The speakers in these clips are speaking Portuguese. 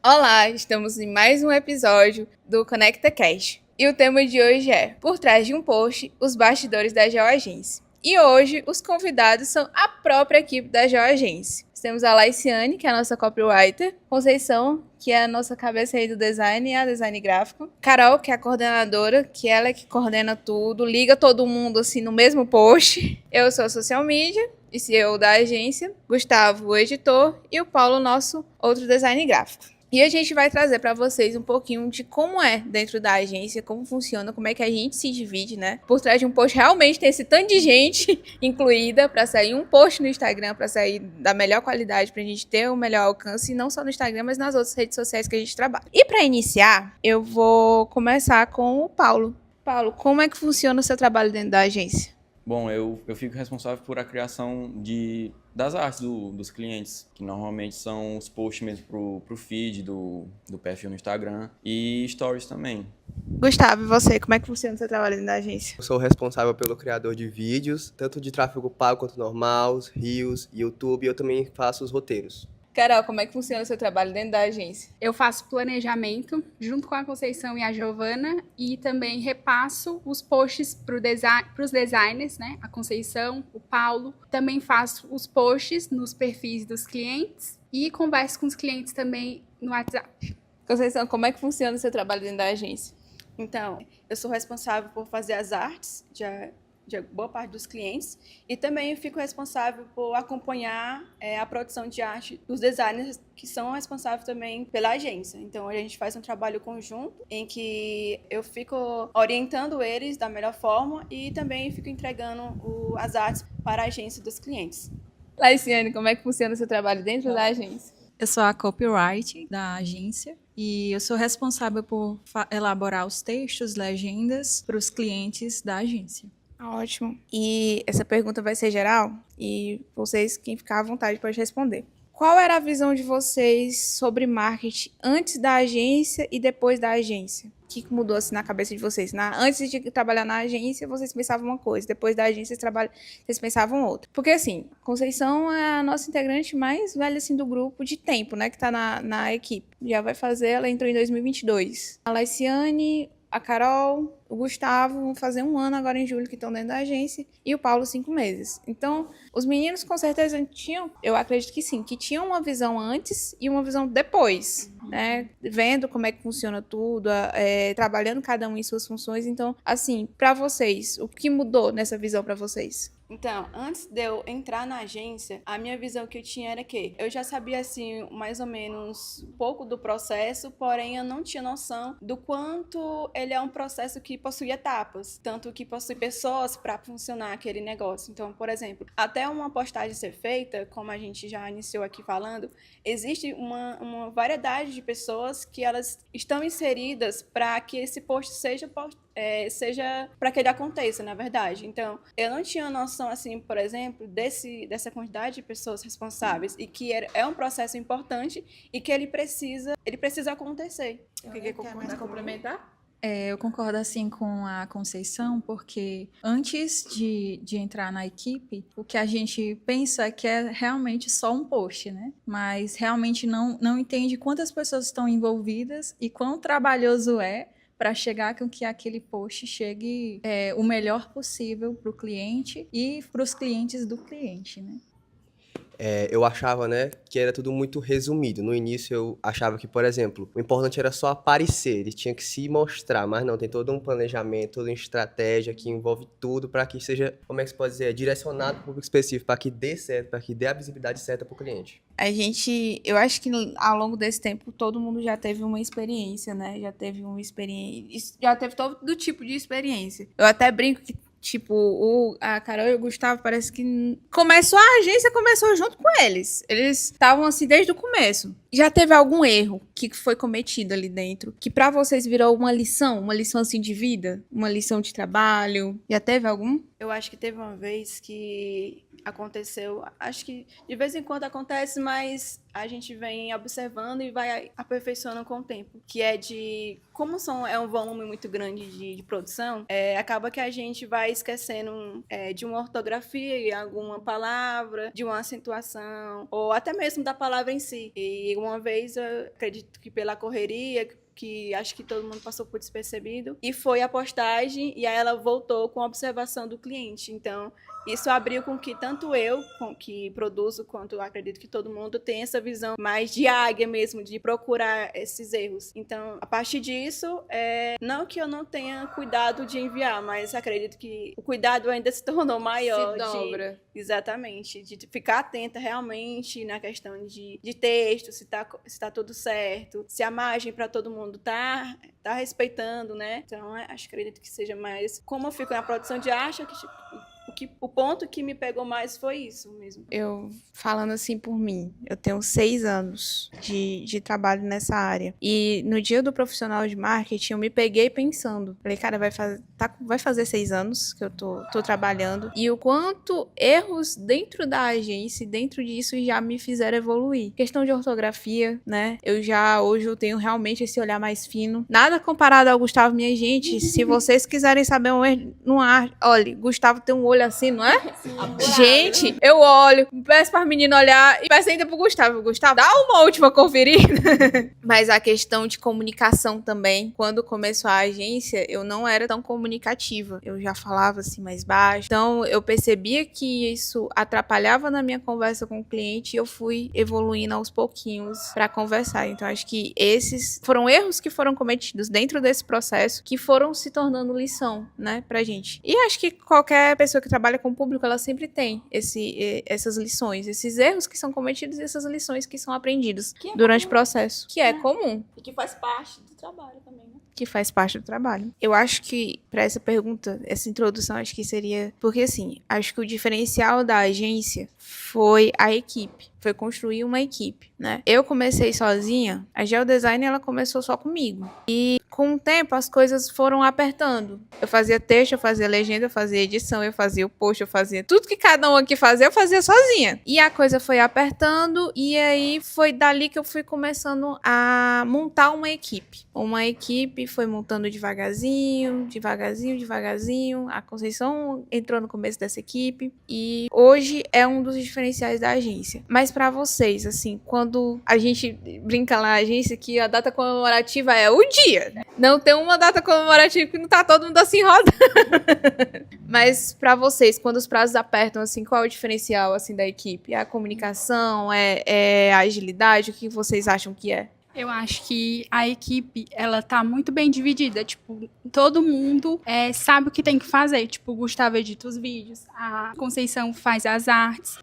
Olá, estamos em mais um episódio do Conecta Cash. E o tema de hoje é Por trás de um post, os bastidores da GeoAgência. E hoje, os convidados são a própria equipe da GeoAgência. Temos a Laiciane, que é a nossa copywriter, Conceição, que é a nossa cabeça aí do design e a design gráfico, Carol, que é a coordenadora, que ela é que coordena tudo, liga todo mundo assim no mesmo post. Eu sou a social media e CEO da agência, Gustavo, o editor, e o Paulo, nosso outro design gráfico. E a gente vai trazer para vocês um pouquinho de como é dentro da agência, como funciona, como é que a gente se divide, né? Por trás de um post realmente tem esse tanto de gente incluída para sair um post no Instagram, para sair da melhor qualidade, para a gente ter o melhor alcance, não só no Instagram, mas nas outras redes sociais que a gente trabalha. E para iniciar, eu vou começar com o Paulo. Paulo, como é que funciona o seu trabalho dentro da agência? Bom, eu fico responsável por a criação das artes dos clientes, que normalmente são os posts mesmo pro feed do perfil no Instagram e stories também. Gustavo, e você, como é que funciona o seu trabalho dentro da agência? Eu sou responsável pelo criador de vídeos, tanto de tráfego pago quanto normal, Reels, YouTube, e eu também faço os roteiros. Carol, como é que funciona o seu trabalho dentro da agência? Eu faço planejamento junto com a Conceição e a Giovana e também repasso os posts para os designers, né? A Conceição, o Paulo. Também faço os posts nos perfis dos clientes e converso com os clientes também no WhatsApp. Conceição, como é que funciona o seu trabalho dentro da agência? Então, eu sou responsável por fazer as artes de boa parte dos clientes e também fico responsável por acompanhar a produção de arte dos designers que são responsáveis também pela agência. Então, a gente faz um trabalho conjunto em que eu fico orientando eles da melhor forma e também fico entregando as artes para a agência dos clientes. Laiciane, como é que funciona o seu trabalho dentro da agência? Eu sou a copywriter da agência e eu sou responsável por elaborar os textos, legendas para os clientes da agência. Ótimo. E essa pergunta vai ser geral e vocês, quem ficar à vontade, pode responder. Qual era a visão de vocês sobre marketing antes da agência e depois da agência? O que mudou assim na cabeça de vocês? Antes de trabalhar na agência, vocês pensavam uma coisa. Depois da agência, vocês pensavam outra. Porque assim, Conceição é a nossa integrante mais velha assim, do grupo de tempo, né? Que tá na equipe. Já vai fazer, ela entrou em 2022. A Laiciane, a Carol, o Gustavo vão fazer 1 ano agora em julho que estão dentro da agência e o Paulo 5 meses. Então, os meninos com certeza tinham, eu acredito que sim, que tinham uma visão antes e uma visão depois, né? Vendo como é que funciona tudo, trabalhando cada um em suas funções. Então, assim, para vocês, o que mudou nessa visão para vocês? Então, antes de eu entrar na agência, a minha visão que eu tinha era que eu já sabia, assim, mais ou menos um pouco do processo, porém eu não tinha noção do quanto ele é um processo que possui etapas, tanto que possui pessoas para funcionar aquele negócio. Então, por exemplo, até uma postagem ser feita, como a gente já iniciou aqui falando, existe uma variedade de pessoas que elas estão inseridas para que esse post seja para que ele aconteça, na verdade. Então, eu não tinha noção, assim, por exemplo, dessa quantidade de pessoas responsáveis e que é um processo importante e que ele precisa acontecer. Quer mais complementar? Eu concordo assim com a Conceição, porque antes de entrar na equipe, o que a gente pensa é que é realmente só um post, né? Mas realmente não entende quantas pessoas estão envolvidas e quão trabalhoso é para chegar com que aquele post chegue o melhor possível para o cliente e para os clientes do cliente, né? Eu achava, né, que era tudo muito resumido. No início eu achava que, por exemplo, o importante era só aparecer, ele tinha que se mostrar, mas não, tem todo um planejamento, toda uma estratégia que envolve tudo para que seja, como é que se pode dizer, direcionado para o público específico, para que dê certo, para que dê a visibilidade certa para o cliente. Eu acho que ao longo desse tempo todo mundo já teve uma experiência, né? Já teve todo tipo de experiência. Eu até brinco que tipo, a Carol e o Gustavo parece que a agência começou junto com eles. Eles estavam assim desde o começo. Já teve algum erro que foi cometido ali dentro, que pra vocês virou uma lição assim de vida, uma lição de trabalho? Já teve algum? Eu acho que teve uma vez que aconteceu, acho que de vez em quando acontece, mas a gente vem observando e vai aperfeiçoando com o tempo, que é como é um volume muito grande de produção, acaba que a gente vai esquecendo de uma ortografia, alguma palavra, de uma acentuação, ou até mesmo da palavra em si. E uma vez, eu acredito que pela correria, que acho que todo mundo passou por despercebido, e foi a postagem, e aí ela voltou com a observação do cliente. Então, isso abriu com que tanto eu, que produzo, quanto eu acredito que todo mundo tem essa visão mais de águia mesmo, de procurar esses erros. Então, a partir disso, não que eu não tenha cuidado de enviar, mas acredito que o cuidado ainda se tornou maior. Se dobra. Exatamente, de ficar atenta realmente na questão de texto, se tá tudo certo, se a margem para todo mundo tá respeitando, né? Então, acredito que seja mais como eu fico na produção de arte, o ponto que me pegou mais foi isso mesmo. Eu, falando assim por mim, eu tenho 6 anos de trabalho nessa área. E no dia do profissional de marketing, eu me peguei pensando. Falei, cara, vai fazer 6 anos que eu tô trabalhando. E o quanto erros dentro da agência e dentro disso já me fizeram evoluir. Questão de ortografia, né? Hoje eu tenho realmente esse olhar mais fino. Nada comparado ao Gustavo, minha gente. Se vocês quiserem saber um erro no ar, olha, Gustavo tem um olho assim, não é? Gente, eu olho, peço para as meninas olhar e peço ainda pro Gustavo. Gustavo, dá uma última conferida. Mas a questão de comunicação também. Quando começou a agência, eu não era tão comunicativa. Eu já falava assim mais baixo. Então, eu percebia que isso atrapalhava na minha conversa com o cliente e eu fui evoluindo aos pouquinhos para conversar. Então, acho que esses foram erros que foram cometidos dentro desse processo que foram se tornando lição, né, pra gente. E acho que qualquer pessoa que trabalha com o público, ela sempre tem essas lições, esses erros que são cometidos e essas lições que são aprendidas durante o processo. Que é comum. E que faz parte do trabalho também, né? Que faz parte do trabalho. Eu acho que, para essa pergunta, essa introdução, acho que seria... Porque, assim, acho que o diferencial da agência foi a equipe. Foi construir uma equipe, né? Eu comecei sozinha, a Geodesign, ela começou só comigo. E, com o tempo, as coisas foram apertando. Eu fazia texto, eu fazia legenda, eu fazia edição, eu fazia o post, eu fazia... Tudo que cada um aqui fazia, eu fazia sozinha. E a coisa foi apertando, e aí foi dali que eu fui começando a montar uma equipe. Uma equipe foi montando devagarzinho. A Conceição entrou no começo dessa equipe e hoje é um dos diferenciais da agência. Mas pra vocês, assim, quando a gente brinca lá na agência que a data comemorativa é o dia, né? Não tem uma data comemorativa que não tá todo mundo assim rodando. Mas pra vocês, quando os prazos apertam, assim, qual é o diferencial, assim, da equipe? É a comunicação? É a agilidade? O que vocês acham que é? Eu acho que a equipe, ela tá muito bem dividida. Tipo, todo mundo sabe o que tem que fazer. Tipo, o Gustavo edita os vídeos, a Conceição faz as artes.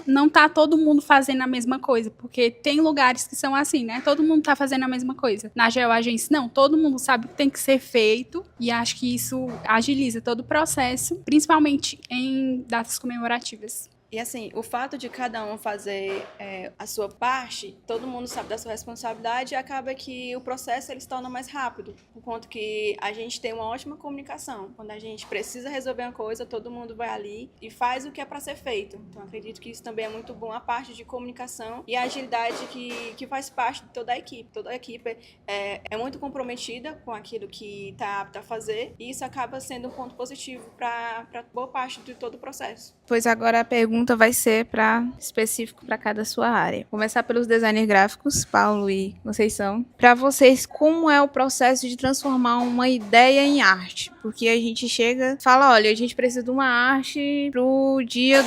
Não tá todo mundo fazendo a mesma coisa, porque tem lugares que são assim, né? Todo mundo tá fazendo a mesma coisa. Na GeoAgência, não. Todo mundo sabe o que tem que ser feito e acho que isso agiliza todo o processo, principalmente em datas comemorativas. E assim, o fato de cada um fazer a sua parte, todo mundo sabe da sua responsabilidade e acaba que o processo ele se torna mais rápido, por conta que a gente tem uma ótima comunicação. Quando a gente precisa resolver uma coisa, todo mundo vai ali e faz o que é para ser feito. Então, acredito que isso também é muito bom, a parte de comunicação e a agilidade que faz parte de toda a equipe. Toda a equipe é muito comprometida com aquilo que está apta a fazer e isso acaba sendo um ponto positivo para boa parte de todo o processo. Pois agora a pergunta vai ser específico para cada sua área. Começar pelos designers gráficos, Paulo e Conceição. Para vocês, como é o processo de transformar uma ideia em arte? Porque a gente chega e fala, olha, a gente precisa de uma arte pro dia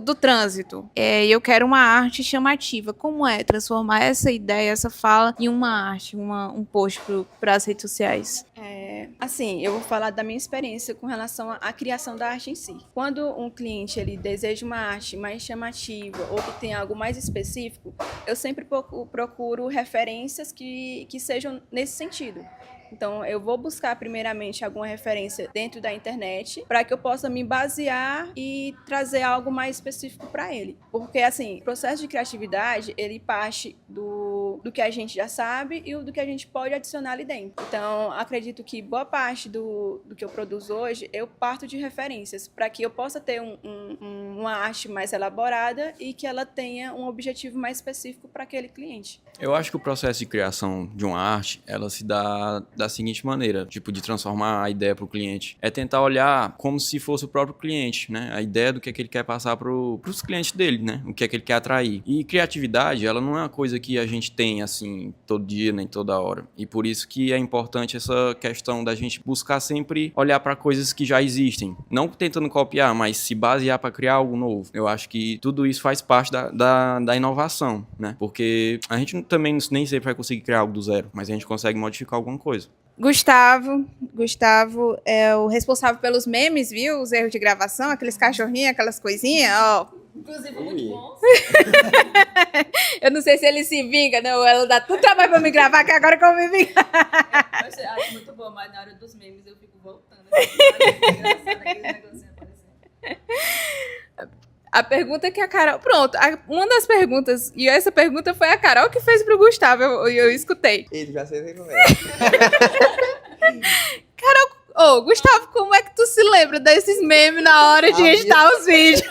do trânsito. E eu quero uma arte chamativa. Como é transformar essa ideia, essa fala em uma arte, um post para as redes sociais? Assim, eu vou falar da minha experiência com relação à criação da arte em si. Quando um cliente ele deseja uma arte mais chamativa ou que tenha algo mais específico, eu sempre procuro referências que sejam nesse sentido. Então, eu vou buscar primeiramente alguma referência dentro da internet para que eu possa me basear e trazer algo mais específico para ele. Porque, assim, o processo de criatividade, ele parte do que a gente já sabe e do que a gente pode adicionar ali dentro. Então, acredito que boa parte do que eu produzo hoje, eu parto de referências para que eu possa ter uma arte mais elaborada e que ela tenha um objetivo mais específico para aquele cliente. Eu acho que o processo de criação de uma arte, ela se dá da seguinte maneira, tipo, de transformar a ideia para o cliente. É tentar olhar como se fosse o próprio cliente, né? A ideia do que é que ele quer passar para os clientes dele, né? O que é que ele quer atrair. E criatividade, ela não é uma coisa que a gente tem, assim, todo dia, nem toda hora. E por isso que é importante essa questão da gente buscar sempre olhar para coisas que já existem. Não tentando copiar, mas se basear para criar algo novo. Eu acho que tudo isso faz parte da inovação, né? Porque a gente também nem sempre vai conseguir criar algo do zero, mas a gente consegue modificar alguma coisa. Gustavo é o responsável pelos memes, viu? Os erros de gravação, aqueles cachorrinhos, aquelas coisinhas, ó. Inclusive, muito bons. Eu não sei se ele se vinga, não. Ela dá tanto trabalho pra me gravar que agora que eu me vingo. Eu acho muito bom, mas na hora dos memes eu fico voltando. Engraçado aquele negocinho aparecendo. A pergunta que a Carol... Pronto, uma das perguntas, e essa pergunta foi a Carol que fez pro Gustavo, eu escutei. Ele já sei como é. Ô, Gustavo, como é que tu se lembra desses memes na hora de editar os vídeos?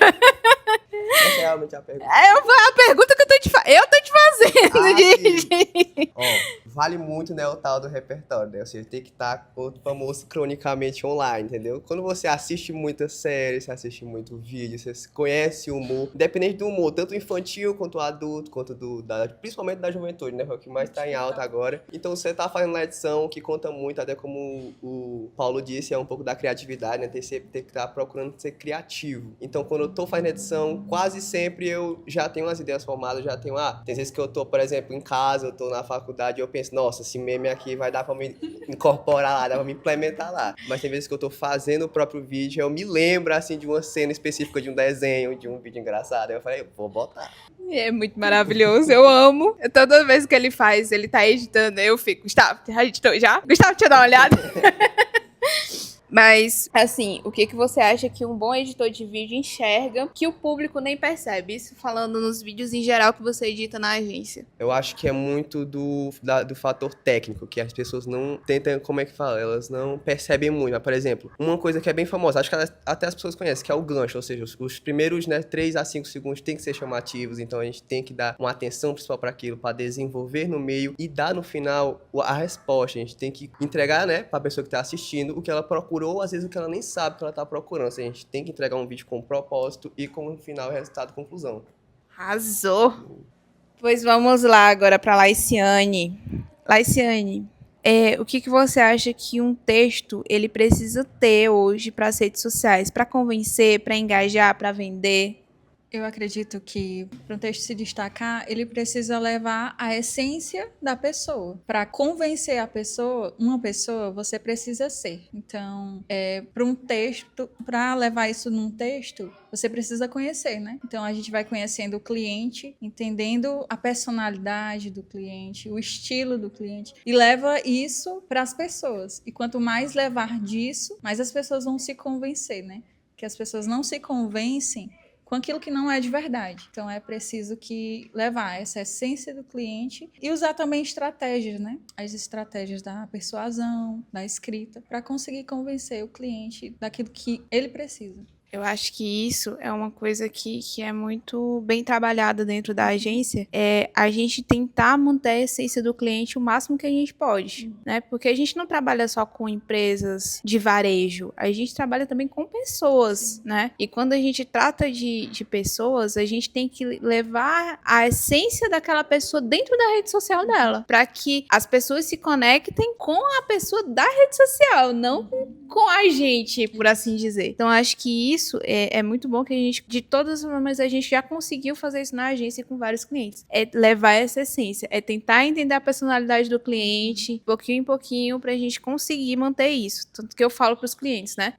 Essa é realmente a pergunta. Foi a pergunta que eu tô te fazendo. Ó, vale muito, né, o tal do repertório, né? Você tem que estar com o famoso cronicamente online, entendeu? Quando você assiste muita série, você assiste muito vídeo, você conhece o humor, independente do humor, tanto infantil quanto adulto, quanto principalmente da juventude, né? É o que mais tá em alta agora. Então você tá fazendo a edição, que conta muito, até como o Paulo disse, é um pouco da criatividade, né? Tem que estar procurando ser criativo. Então quando eu tô fazendo edição, quase sempre eu já tenho umas ideias formadas, já tenho, tem vezes que eu tô, por exemplo, em casa, eu tô na faculdade e eu penso, nossa, esse meme aqui vai dar pra me incorporar lá, dá pra me implementar lá. Mas tem vezes que eu tô fazendo o próprio vídeo, eu me lembro, assim, de uma cena específica, de um desenho, de um vídeo engraçado, aí eu falei, vou botar. É muito maravilhoso, eu amo. Toda vez que ele faz, ele tá editando, eu fico, Gustavo, já editou já? Gustavo, deixa eu dar uma olhada. Mas, assim, o que você acha que um bom editor de vídeo enxerga que o público nem percebe? Isso falando nos vídeos em geral que você edita na agência. Eu acho que é muito do fator técnico, que as pessoas não tentam, como é que fala? Elas não percebem muito. Mas, por exemplo, uma coisa que é bem famosa, acho que até as pessoas conhecem, que é o gancho, ou seja, os primeiros, né, 3 a 5 segundos tem que ser chamativos, então a gente tem que dar uma atenção principal para aquilo, para desenvolver no meio e dar no final a resposta. A gente tem que entregar, né, para a pessoa que está assistindo o que ela procurou, ou às vezes o que ela nem sabe que ela está procurando. Assim, a gente tem que entregar um vídeo com propósito e com no final resultado, conclusão. Arrasou! Pois vamos lá agora para Laiciane. Laiciane, o que você acha que um texto ele precisa ter hoje para as redes sociais? Para convencer, para engajar, para vender? Eu acredito que, para um texto se destacar, ele precisa levar a essência da pessoa. Para convencer uma pessoa, você precisa ser. Então, para um texto, para levar isso num texto, você precisa conhecer, né? Então, a gente vai conhecendo o cliente, entendendo a personalidade do cliente, o estilo do cliente, e leva isso para as pessoas. E quanto mais levar disso, mais as pessoas vão se convencer, né? Porque as pessoas não se convencem com aquilo que não é de verdade. Então é preciso que levar essa essência do cliente e usar também estratégias, né? As estratégias da persuasão, da escrita, para conseguir convencer o cliente daquilo que ele precisa. Eu acho que isso é uma coisa que é muito bem trabalhada dentro da agência, é a gente tentar manter a essência do cliente o máximo que a gente pode, né? Porque a gente não trabalha só com empresas de varejo, a gente trabalha também com pessoas, né? E quando a gente trata de pessoas, a gente tem que levar a essência daquela pessoa dentro da rede social dela, para que as pessoas se conectem com a pessoa da rede social, não com a gente, por assim dizer. Então, acho que isso é muito bom, que a gente, de todas as formas, a gente já conseguiu fazer isso na agência com vários clientes. É levar essa essência, é tentar entender a personalidade do cliente, pouquinho em pouquinho, pra gente conseguir manter isso. Tanto que eu falo pros clientes, né?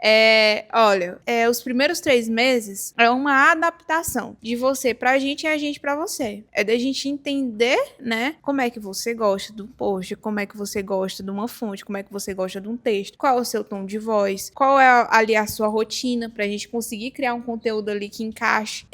Olha, os primeiros 3 meses é uma adaptação de você pra gente e a gente pra você. É da gente entender, né, como é que você gosta do post, como é que você gosta de uma fonte, como é que você gosta de um texto, qual é o seu tom de voz, qual é ali a sua rotina, pra gente conseguir criar um conteúdo ali que encaixe,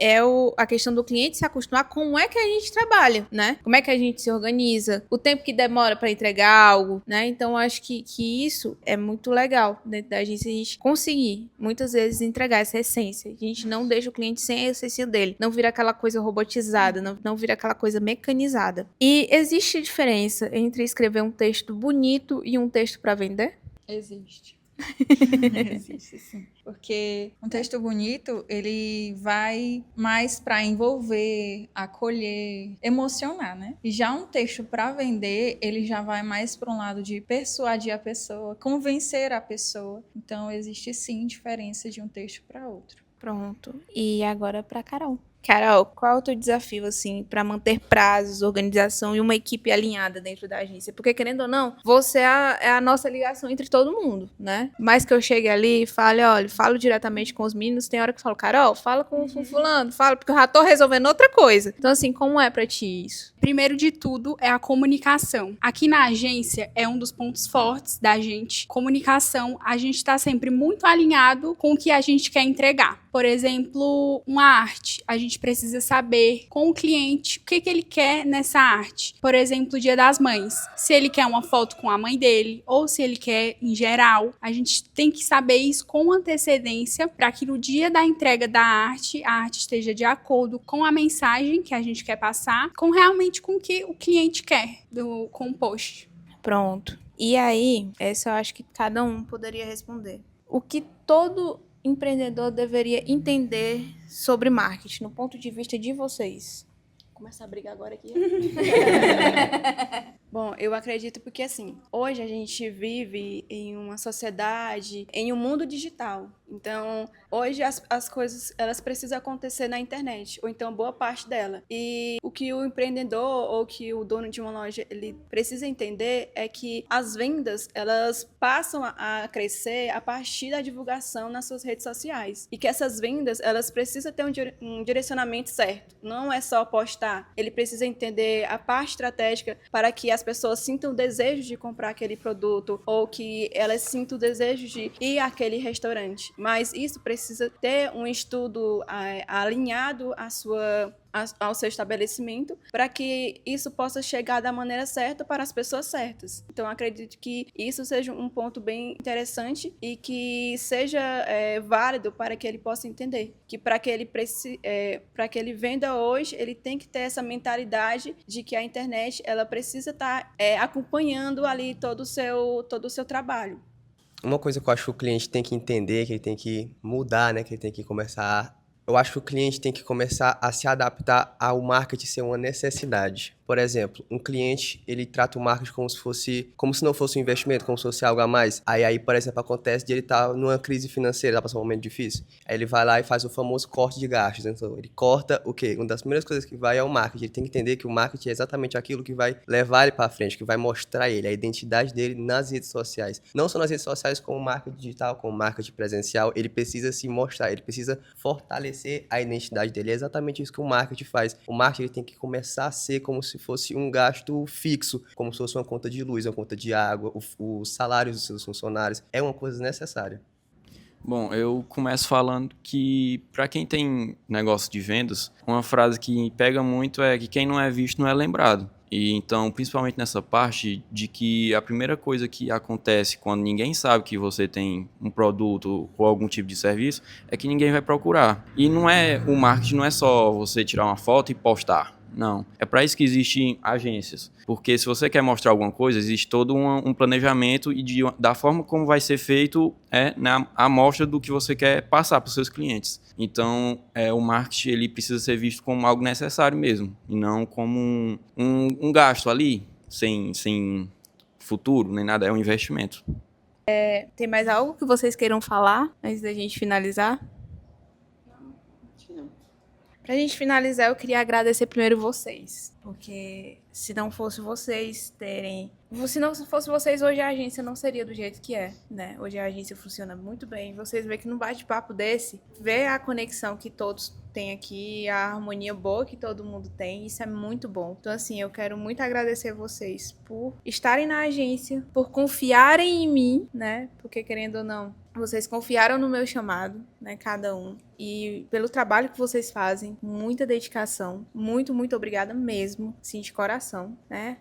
a questão do cliente se acostumar com como é que a gente trabalha, né? Como é que a gente se organiza, o tempo que demora para entregar algo, né? Então, eu acho que isso é muito legal dentro da agência, a gente conseguir, muitas vezes, entregar essa essência. A gente não deixa o cliente sem a essência dele, não vira aquela coisa robotizada, não vira aquela coisa mecanizada. E existe diferença entre escrever um texto bonito e um texto para vender? Existe. Existe, sim. Porque um texto bonito, ele vai mais para envolver, acolher, emocionar, né? E já um texto para vender, ele já vai mais para um lado de persuadir a pessoa, convencer a pessoa. Então, existe sim diferença de um texto para outro. Pronto. E agora para Carol. Carol, qual é o teu desafio, assim, para manter prazos, organização e uma equipe alinhada dentro da agência? Porque, querendo ou não, você é a nossa ligação entre todo mundo, né? Mais que eu chegue ali e fale, olha, falo diretamente com os meninos, tem hora que eu falo, Carol, fala com o fulano, fala, porque eu já tô resolvendo outra coisa. Então, assim, como é pra ti isso? Primeiro de tudo é a comunicação. Aqui na agência é um dos pontos fortes da gente. Comunicação, a gente está sempre muito alinhado com o que a gente quer entregar. Por exemplo, uma arte. A gente precisa saber com o cliente o que ele quer nessa arte. Por exemplo, o Dia das Mães. Se ele quer uma foto com a mãe dele ou se ele quer em geral, a gente tem que saber isso com antecedência para que no dia da entrega da arte, a arte esteja de acordo com a mensagem que a gente quer passar, com realmente com o que o cliente quer com o post. Pronto. E aí, essa eu acho que cada um poderia responder. O que todo empreendedor deveria entender sobre marketing, no ponto de vista de vocês? Começar a brigar agora aqui. Bom, eu acredito porque, assim, hoje a gente vive em uma sociedade, em um mundo digital. Então, hoje as coisas, elas precisam acontecer na internet, ou então boa parte dela. E o que o empreendedor ou que o dono de uma loja, ele precisa entender é que as vendas, elas passam a crescer a partir da divulgação nas suas redes sociais. E que essas vendas, elas precisam ter um direcionamento certo. Não é só postar. Ele precisa entender a parte estratégica para que as pessoas sintam o desejo de comprar aquele produto ou que elas sintam o desejo de ir àquele restaurante. Mas isso precisa ter um estudo alinhado ao seu estabelecimento para que isso possa chegar da maneira certa para as pessoas certas. Então, acredito que isso seja um ponto bem interessante e que seja válido para que ele possa entender que para que ele venda hoje, ele tem que ter essa mentalidade de que a internet ela precisa estar acompanhando ali todo o seu trabalho. Uma coisa que eu acho que o cliente tem que entender, que ele tem que mudar, né? Que ele tem que começar... Eu acho que o cliente tem que começar a se adaptar ao marketing ser uma necessidade. Por exemplo, um cliente, ele trata o marketing como se não fosse um investimento, como se fosse algo a mais. Aí, por exemplo, acontece de ele estar numa crise financeira, tá passando um momento difícil. Aí ele vai lá e faz o famoso corte de gastos. Então, ele corta o quê? Uma das primeiras coisas que vai é o marketing. Ele tem que entender que o marketing é exatamente aquilo que vai levar ele para frente, que vai mostrar ele, a identidade dele nas redes sociais. Não só nas redes sociais, como marketing digital, como marketing presencial. Ele precisa se mostrar, ele precisa fortalecer a identidade dele. É exatamente isso que o marketing faz. O marketing ele tem que começar a ser como se fosse um gasto fixo, como se fosse uma conta de luz, uma conta de água, os salários dos seus funcionários. É uma coisa necessária. Bom, eu começo falando que, para quem tem negócio de vendas, uma frase que pega muito é que quem não é visto não é lembrado. E então, principalmente nessa parte de que a primeira coisa que acontece quando ninguém sabe que você tem um produto ou algum tipo de serviço é que ninguém vai procurar. E o marketing não é só você tirar uma foto e postar. Não, é para isso que existem agências, porque se você quer mostrar alguma coisa, existe todo um planejamento e da forma como vai ser feito na amostra do que você quer passar para os seus clientes. Então, o marketing ele precisa ser visto como algo necessário mesmo, e não como um gasto ali, sem futuro, nem nada, é um investimento. Tem mais algo que vocês queiram falar antes da gente finalizar? Pra gente finalizar, eu queria agradecer primeiro vocês, porque se não fosse vocês se não fosse vocês, hoje a agência não seria do jeito que é, né? Hoje a agência funciona muito bem. Vocês veem que num bate-papo desse, vê a conexão que todos têm aqui, a harmonia boa que todo mundo tem, isso é muito bom. Então, assim, eu quero muito agradecer vocês por estarem na agência, por confiarem em mim, né? Porque, querendo ou não, Vocês confiaram no meu chamado, né, cada um. E pelo trabalho que vocês fazem, muita dedicação. Muito, muito obrigada mesmo, sim, de coração, né?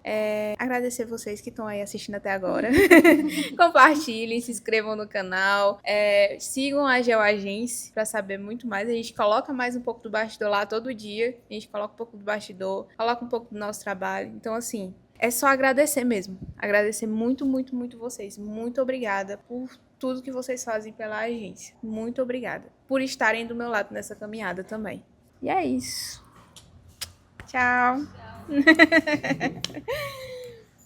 Agradecer vocês que estão aí assistindo até agora. Compartilhem, se inscrevam no canal. Sigam a GeoAgência para saber muito mais. A gente coloca mais um pouco do bastidor lá todo dia. A gente coloca um pouco do bastidor, coloca um pouco do nosso trabalho. Então, assim, é só agradecer mesmo. Agradecer muito, muito, muito vocês. Muito obrigada por tudo que vocês fazem pela agência. Muito obrigada. Por estarem do meu lado nessa caminhada também. E é isso. Tchau.